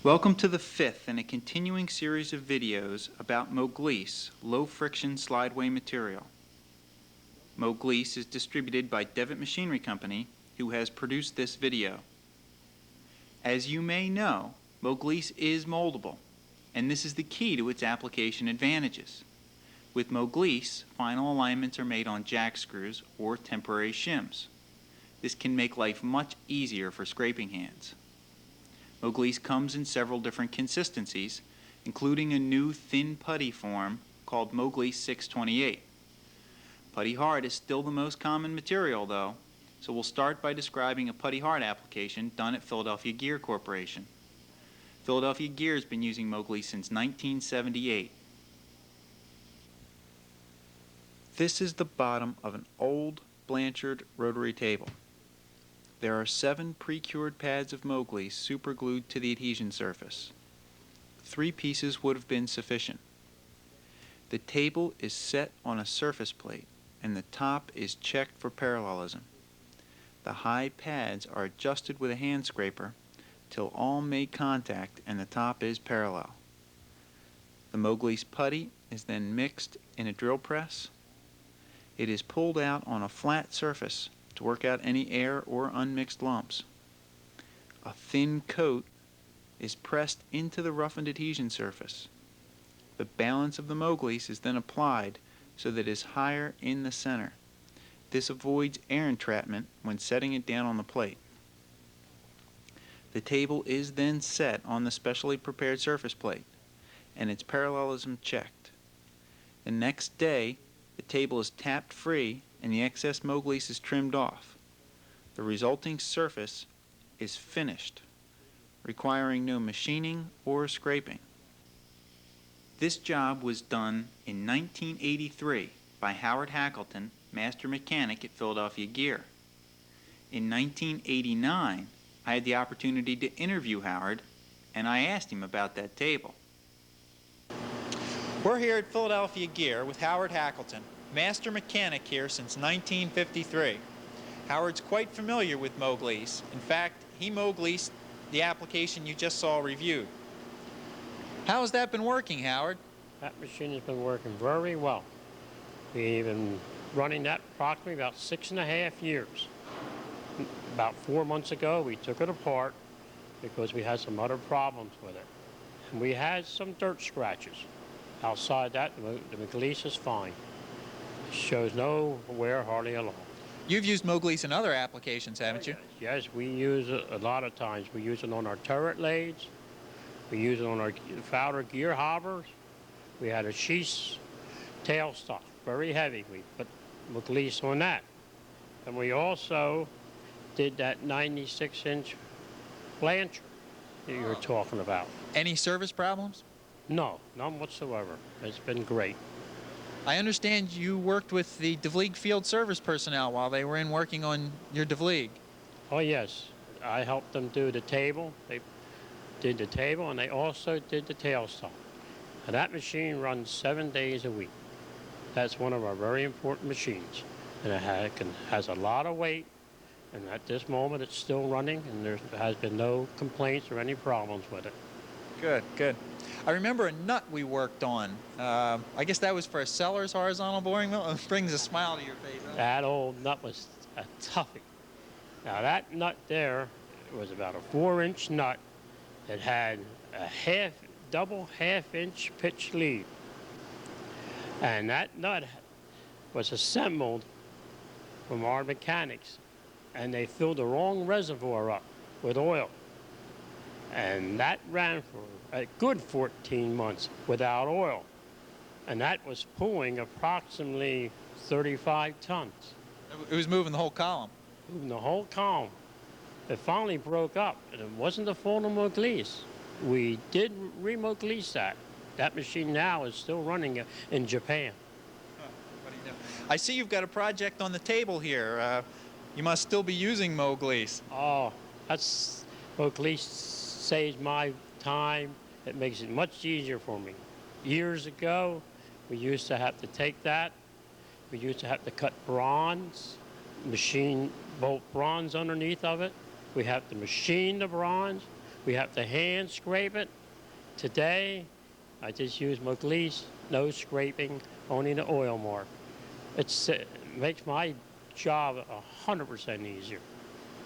Welcome to the fifth in a continuing series of videos about Moglice low-friction slideway material. Moglice is distributed by Devitt Machinery Company, who has produced this video. As you may know, Moglice is moldable, and this is the key to its application advantages. With Moglice, final alignments are made on jack screws or temporary shims. This can make life much easier for scraping hands. Moglice comes in several different consistencies, including a new thin putty form called Moglice 628. Putty hard is still the most common material though, so we'll start by describing a putty hard application done at Philadelphia Gear Corporation. Philadelphia Gear has been using Moglice since 1978. This is the bottom of an old Blanchard Rotary table. There are 7 pre-cured pads of Moglice superglued to the adhesion surface. 3 pieces would have been sufficient. The table is set on a surface plate and the top is checked for parallelism. The high pads are adjusted with a hand scraper till all make contact and the top is parallel. The Moglice putty is then mixed in a drill press. It is pulled out on a flat surface to work out any air or unmixed lumps. A thin coat is pressed into the roughened adhesion surface. The balance of the Moglice is then applied so that it is higher in the center. This avoids air entrapment when setting it down on the plate. The table is then set on the specially prepared surface plate and its parallelism checked. The next day, the table is tapped free and the excess Moglice is trimmed off. The resulting surface is finished, requiring no machining or scraping. This job was done in 1983 by Howard Hackleton, master mechanic at Philadelphia Gear. In 1989, I had the opportunity to interview Howard, and I asked him about that table. We're here at Philadelphia Gear with Howard Hackleton, master mechanic here since 1953. Howard's quite familiar with Moglice. In fact, he Mogliced the application you just saw reviewed. How has that been working, Howard? That machine has been working very well. We've been running that approximately about 6.5 years. About 4 months ago, we took it apart because we had some other problems with it. And we had some dirt scratches. Outside that, the Moglice is fine. Shows no wear hardly at all. You've used Moglice in other applications, haven't you? Yes, we use it a lot of times. We use it on our turret lathes. We use it on our Fowler gear hoppers. We had a sheath tail stock, very heavy. We put Moglice on that. And we also did that 96-inch Blanchard that you were talking about. Any service problems? No, none whatsoever. It's been great. I understand you worked with the DeVlieg field service personnel while they were in working on your DeVlieg. Oh, yes. I helped them do the table. They did the table, and they also did the tailstock. Now, that machine runs 7 days a week. That's one of our very important machines. And it has a lot of weight, and at this moment it's still running, and there has been no complaints or any problems with it. Good, good. I remember a nut we worked on. I guess that was for a Sellers horizontal boring mill. It brings a smile to your face. Huh? That old nut was a toughie. Now that nut there was about a 4-inch nut that had a double half-inch pitch lead. And that nut was assembled from our mechanics, and they filled the wrong reservoir up with oil. And that ran for a good 14 months without oil. And that was pulling approximately 35 tons. It was moving the whole column. Moving the whole column. It finally broke up, and it wasn't the fault of Moglice. We did re-Moglice that. That machine now is still running in Japan. Huh. What do you know? I see you've got a project on the table here. You must still be using Moglice. Oh, that's Moglice saves my time. It makes it much easier for me. Years ago, we used to have to take that. We used to have to cut bronze, machine bolt bronze underneath of it. We have to machine the bronze. We have to hand scrape it. Today, I just use Moglice, no scraping, only the oil mark. It makes my job 100% easier,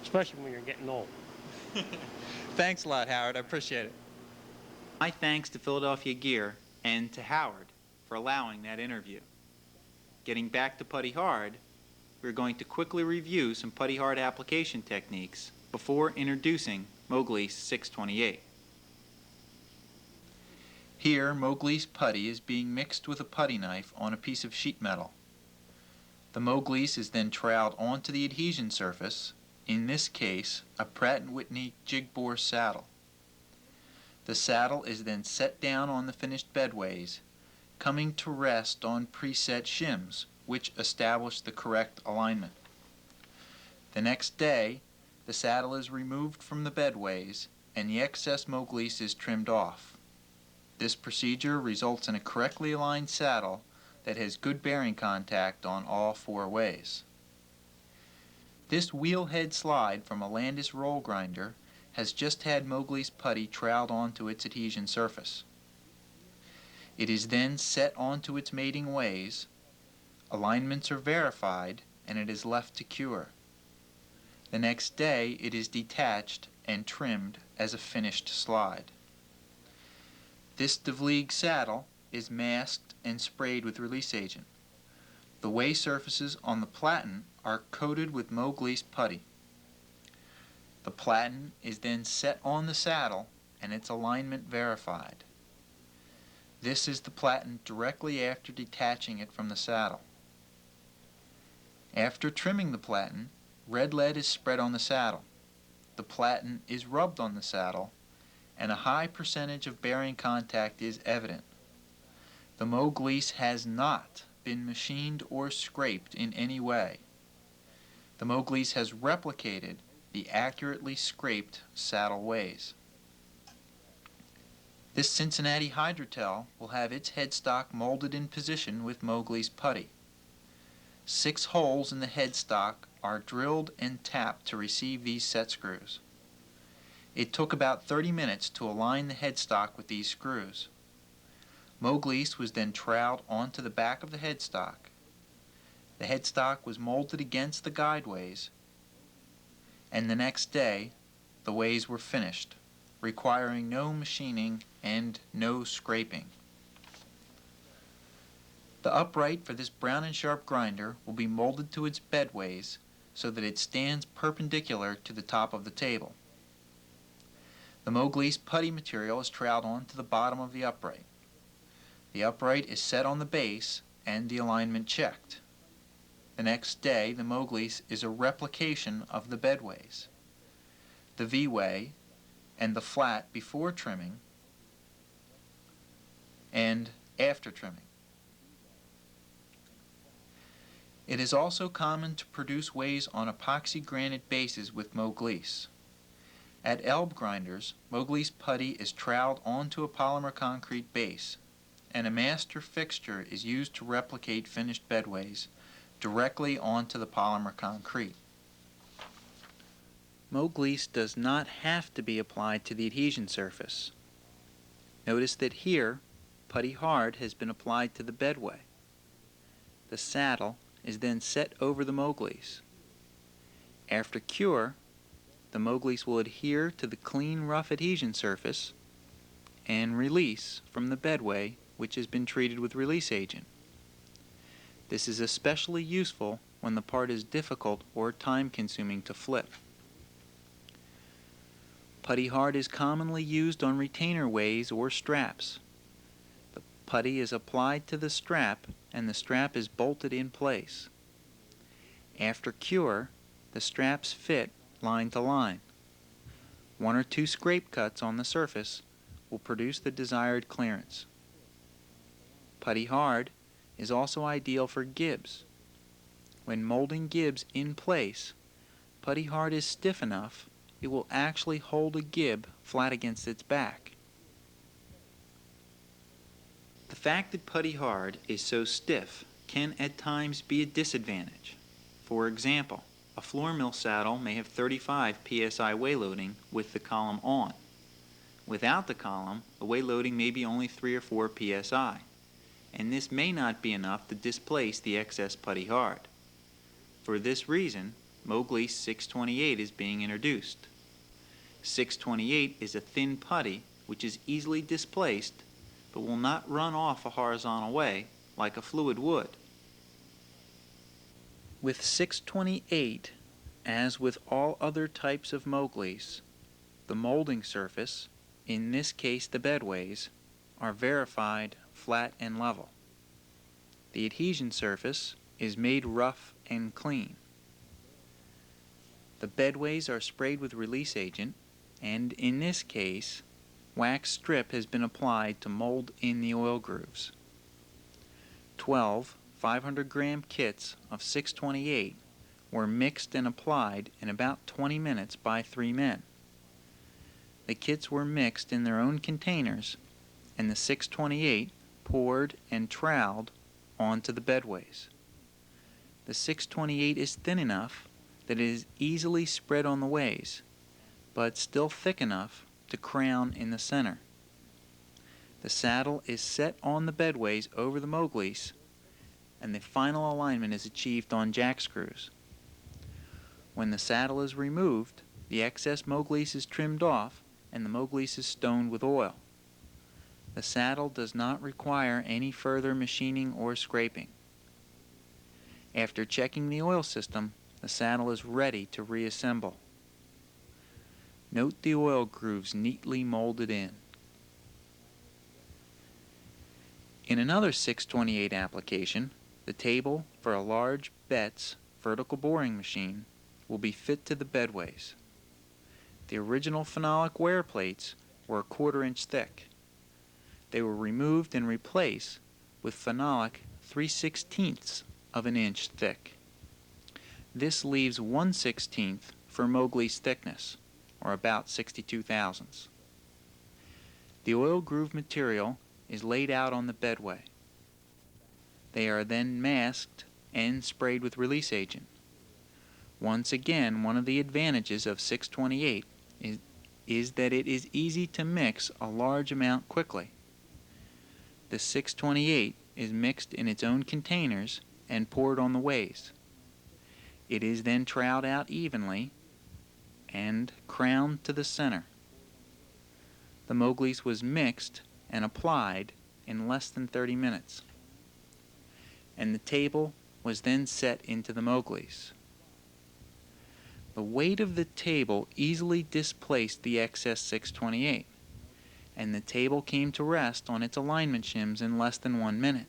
especially when you're getting old. Thanks a lot, Howard. I appreciate it. My thanks to Philadelphia Gear and to Howard for allowing that interview. Getting back to Putty Hard, we're going to quickly review some Putty Hard application techniques before introducing Moglice 628. Here, Moglice putty is being mixed with a putty knife on a piece of sheet metal. The Moglice is then troweled onto the adhesion surface, in this case, a Pratt & Whitney jig bore saddle. The saddle is then set down on the finished bedways, coming to rest on preset shims, which establish the correct alignment. The next day, the saddle is removed from the bedways and the excess Moglice is trimmed off. This procedure results in a correctly aligned saddle that has good bearing contact on all four ways. This wheel head slide from a Landis roll grinder has just had Moglice putty troweled onto its adhesion surface. It is then set onto its mating ways, alignments are verified, and it is left to cure. The next day it is detached and trimmed as a finished slide. This DeVlieg saddle is masked and sprayed with release agent. The way surfaces on the platen are coated with Moglice putty. The platen is then set on the saddle and its alignment verified. This is the platen directly after detaching it from the saddle. After trimming the platen, red lead is spread on the saddle. The platen is rubbed on the saddle, and a high percentage of bearing contact is evident. The Moglice has not been machined or scraped in any way. The Moglice has replicated the accurately scraped saddle ways. This Cincinnati Hydrotel will have its headstock molded in position with Moglice putty. 6 holes in the headstock are drilled and tapped to receive these set screws. It took about 30 minutes to align the headstock with these screws. Moglice was then troweled onto the back of the headstock. The headstock was molded against the guideways, and the next day the ways were finished, requiring no machining and no scraping. The upright for this Brown & Sharp grinder will be molded to its bedways so that it stands perpendicular to the top of the table. The Moglice putty material is troweled onto the bottom of the upright. The upright is set on the base and the alignment checked. The next day, the Moglice is a replication of the bedways, the V-way, and the flat before trimming and after trimming. It is also common to produce ways on epoxy granite bases with Moglice. At Elb grinders, Moglice putty is troweled onto a polymer concrete base, and a master fixture is used to replicate finished bedways directly onto the polymer concrete. Moglice does not have to be applied to the adhesion surface. Notice that here, Putty Hard has been applied to the bedway. The saddle is then set over the Moglice. After cure, the Moglice will adhere to the clean, rough adhesion surface and release from the bedway, which has been treated with release agent. This is especially useful when the part is difficult or time-consuming to flip. Putty Hard is commonly used on retainer ways or straps. The putty is applied to the strap and the strap is bolted in place. After cure, the straps fit line to line. 1 or 2 scrape cuts on the surface will produce the desired clearance. Putty Hard is also ideal for gibs. When molding gibs in place, Putty Hard is stiff enough it will actually hold a gib flat against its back. The fact that Putty Hard is so stiff can at times be a disadvantage. For example, a floor mill saddle may have 35 psi weight loading with the column on. Without the column, the weight loading may be only 3 or 4 psi, and this may not be enough to displace the excess putty hard. For this reason, Moglice 628 is being introduced. 628 is a thin putty which is easily displaced but will not run off a horizontal way like a fluid would. With 628, as with all other types of Moglice, the molding surface, in this case the bedways, are verified flat and level. The adhesion surface is made rough and clean. The bedways are sprayed with release agent, and in this case, wax strip has been applied to mold in the oil grooves. 12 500-gram kits of 628 were mixed and applied in about 20 minutes by 3 men. The kits were mixed in their own containers, and the 628 poured and troweled onto the bedways. The 628 is thin enough that it is easily spread on the ways, but still thick enough to crown in the center. The saddle is set on the bedways over the Moglice, and the final alignment is achieved on jack screws. When the saddle is removed, the excess Moglice is trimmed off and the Moglice is stoned with oil. The saddle does not require any further machining or scraping. After checking the oil system, the saddle is ready to reassemble. Note the oil grooves neatly molded in. In another 628 application, the table for a large Betz vertical boring machine will be fit to the bedways. The original phenolic wear plates were a 1/4 inch thick. They were removed and replaced with phenolic 3/16 of an inch thick. This leaves 1/16 for Moglice thickness, or about 62 thousandths. The oil groove material is laid out on the bedway. They are then masked and sprayed with release agent. Once again, one of the advantages of 628 is that it is easy to mix a large amount quickly. The 628 is mixed in its own containers and poured on the ways. It is then troweled out evenly and crowned to the center. The Moglice was mixed and applied in less than 30 minutes, and the table was then set into the Moglice. The weight of the table easily displaced the excess 628, and the table came to rest on its alignment shims in less than 1 minute.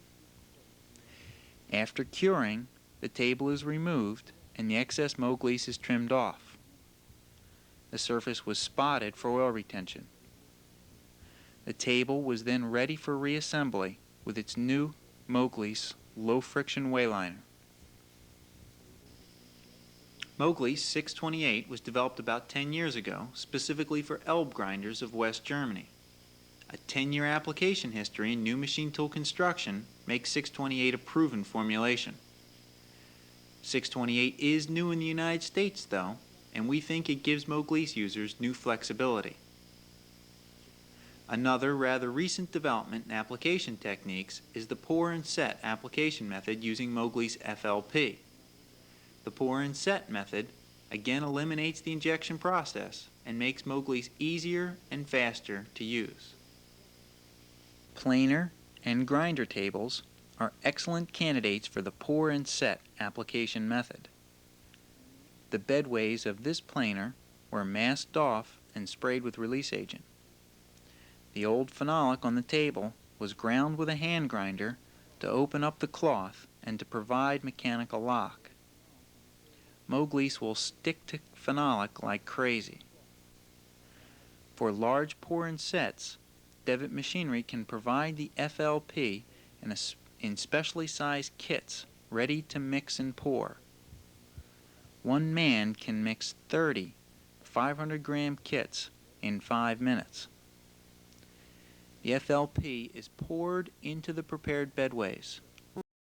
After curing, the table is removed and the excess Moglice is trimmed off. The surface was spotted for oil retention. The table was then ready for reassembly with its new Moglice low-friction wayliner. Moglice 628 was developed about 10 years ago, specifically for Elbe grinders of West Germany. A 10-year application history in new machine tool construction makes 628 a proven formulation. 628 is new in the United States, though, and we think it gives Moglice users new flexibility. Another rather recent development in application techniques is the pour and set application method using Moglice FLP. The pour and set method again eliminates the injection process and makes Moglice easier and faster to use. Planer and grinder tables are excellent candidates for the pour and set application method. The bedways of this planer were masked off and sprayed with release agent. The old phenolic on the table was ground with a hand grinder to open up the cloth and to provide mechanical lock. Moglice will stick to phenolic like crazy. For large pour and sets, Devitt Machinery can provide the FLP in specially sized kits ready to mix and pour. One man can mix 30 500-gram kits in 5 minutes. The FLP is poured into the prepared bedways.